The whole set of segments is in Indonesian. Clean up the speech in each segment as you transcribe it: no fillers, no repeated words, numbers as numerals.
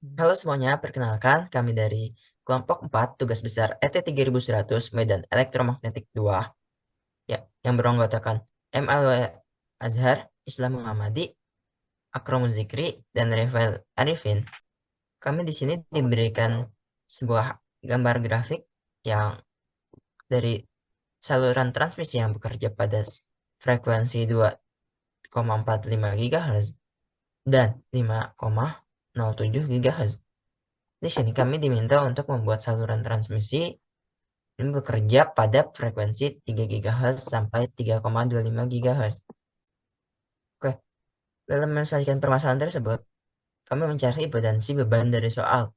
Halo semuanya, perkenalkan kami dari kelompok 4 tugas besar ET3100 Medan Elektromagnetik 2 ya, yang beranggotakan MLW Azhar, Islam Muhammadi, Akram Zikri, dan Refael Arifin. Kami di sini diberikan sebuah gambar grafik yang dari saluran transmisi yang bekerja pada frekuensi 2,45 GHz dan 5,07 GHz. Di sini kami diminta untuk membuat saluran transmisi ini bekerja pada frekuensi 3 GHz sampai 3,25 GHz. Oke, dalam menyelesaikan permasalahan tersebut, kami mencari impedansi beban dari soal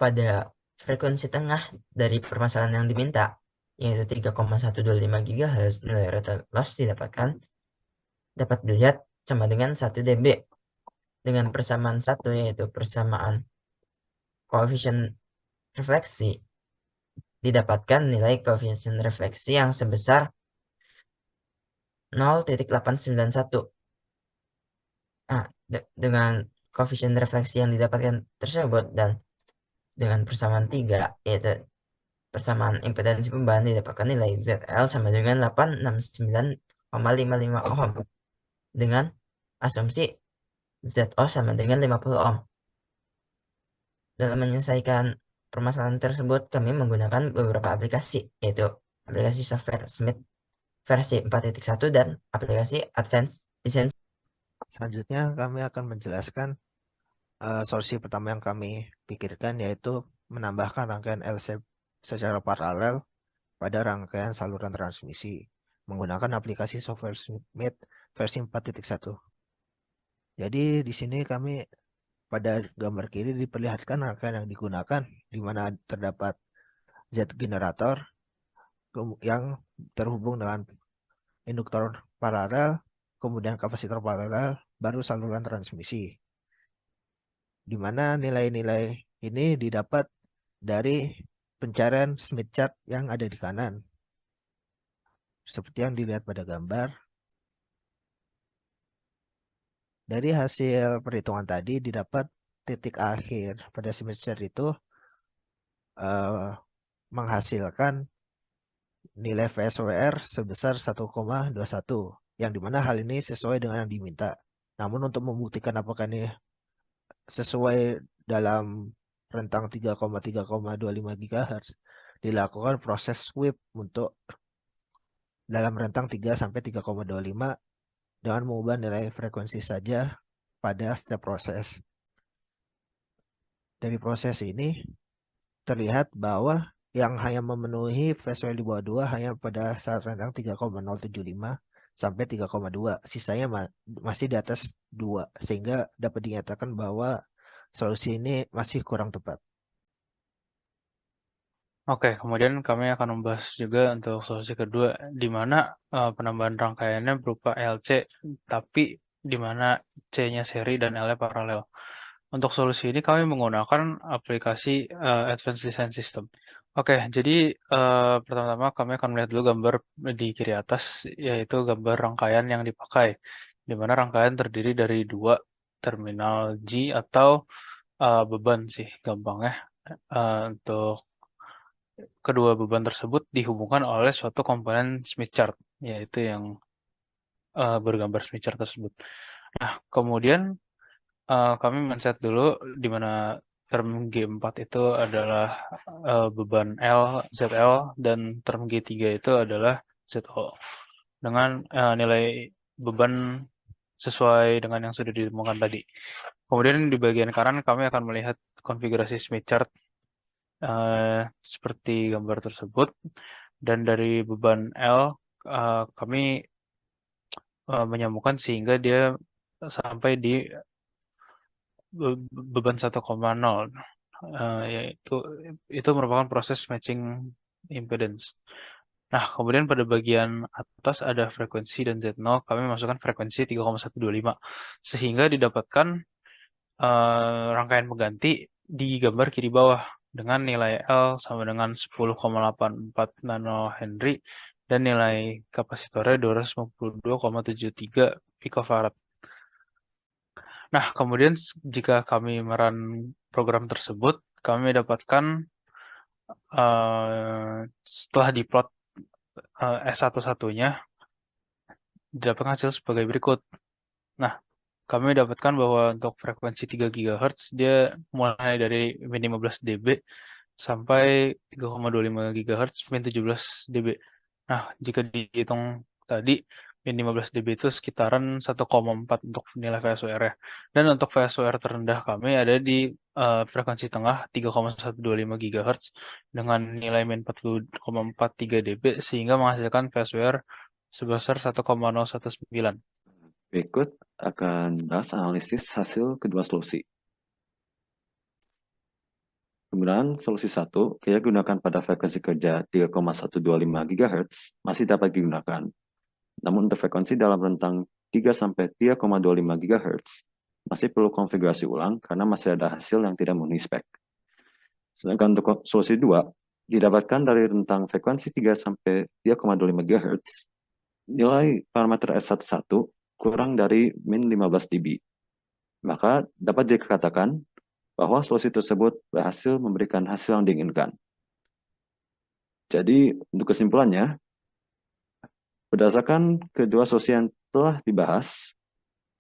pada frekuensi tengah dari permasalahan yang diminta, yaitu 3,125 GHz. Nilai total loss dapat dilihat sama dengan 1 dB dengan persamaan 1, yaitu persamaan koefisien refleksi. Didapatkan nilai koefisien refleksi yang sebesar 0,891. Nah, dengan koefisien refleksi yang didapatkan tersebut dan dengan persamaan 3, yaitu persamaan impedansi pembahan, didapatkan nilai ZL sama dengan 869,55 ohm dengan asumsi ZO sama dengan 50 ohm. Dalam menyelesaikan permasalahan tersebut, kami menggunakan beberapa aplikasi, yaitu aplikasi software Smith versi 4.1 dan aplikasi Advanced Design. Selanjutnya kami akan menjelaskan solusi pertama yang kami pikirkan, yaitu menambahkan rangkaian LC secara paralel pada rangkaian saluran transmisi menggunakan aplikasi software Smith versi 4.1. Jadi di sini kami pada gambar kiri diperlihatkan rangkaian yang digunakan, di mana terdapat Z generator yang terhubung dengan induktor paralel, kemudian kapasitor paralel, baru saluran transmisi. Di mana nilai-nilai ini didapat dari pencarian Smith chart yang ada di kanan. Seperti yang dilihat pada gambar. Dari hasil perhitungan tadi didapat titik akhir pada Smith chart itu menghasilkan nilai VSWR sebesar 1,21, yang dimana hal ini sesuai dengan yang diminta. Namun untuk membuktikan apakah ini sesuai dalam rentang 3,3,25 GHz, dilakukan proses sweep untuk dalam rentang 3 sampai 3,25 dengan mengubah nilai frekuensi saja pada setiap proses. Dari proses ini terlihat bahwa yang hanya memenuhi VSWR di bawah 2 hanya pada saat rentang 3,075 sampai 3,2. Sisanya masih di atas 2, sehingga dapat dinyatakan bahwa solusi ini masih kurang tepat. Oke, kemudian kami akan membahas juga untuk solusi kedua, di mana penambahan rangkaiannya berupa LC, tapi di mana C-nya seri dan L-nya paralel. Untuk solusi ini kami menggunakan aplikasi Advanced Design System. Oke, jadi pertama-tama kami akan melihat dulu gambar di kiri atas, yaitu gambar rangkaian yang dipakai, di mana rangkaian terdiri dari dua terminal G atau beban sih, gampangnya. Untuk kedua beban tersebut dihubungkan oleh suatu komponen Smith chart, yaitu yang bergambar Smith chart tersebut. Nah, kemudian kami men-set dulu di mana term G4 itu adalah beban L, ZL, dan term G3 itu adalah ZO. Dengan nilai beban sesuai dengan yang sudah ditemukan tadi. Kemudian di bagian kanan kami akan melihat konfigurasi Smith chart seperti gambar tersebut, dan dari beban L kami menyambungkan sehingga dia sampai di beban 1,0, yaitu itu merupakan proses matching impedance. Nah, kemudian pada bagian atas ada frekuensi dan Z0, kami masukkan frekuensi 3,125 sehingga didapatkan rangkaian pengganti di gambar kiri bawah dengan nilai L sama dengan 10,84 nanohenry dan nilai kapasitornya 252,73 picofarad. Nah, kemudian jika kami merun program tersebut, kami dapatkan setelah diplot S11-nya, didapatkan hasil sebagai berikut. Nah, kami dapatkan bahwa untuk frekuensi 3 GHz dia mulai dari min 15 dB sampai 3,25 GHz min 17 dB. Nah, jika dihitung tadi min 15 dB itu sekitaran 1,4 untuk nilai VSWR-nya. Dan untuk VSWR terendah kami ada di frekuensi tengah 3,125 GHz dengan nilai min 40,43 dB sehingga menghasilkan VSWR sebesar 1,019. Berikut akan bahas analisis hasil kedua solusi. Kemudian solusi 1, kita gunakan pada frekuensi kerja 3,125 GHz masih dapat digunakan. Namun untuk frekuensi dalam rentang 3 sampai 3,25 GHz masih perlu konfigurasi ulang karena masih ada hasil yang tidak memenuhi spek. Sedangkan untuk solusi 2, didapatkan dari rentang frekuensi 3 sampai 3,25 GHz, nilai parameter S11 kurang dari min 15 dB. Maka dapat dikatakan bahwa solusi tersebut berhasil memberikan hasil yang diinginkan. Jadi, untuk kesimpulannya, berdasarkan kedua solusi yang telah dibahas,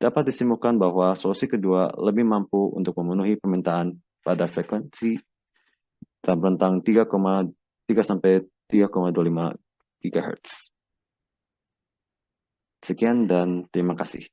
dapat disimpulkan bahwa solusi kedua lebih mampu untuk memenuhi permintaan pada frekuensi dalam rentang 3,3 sampai 3,25 GHz. Sekian dan terima kasih.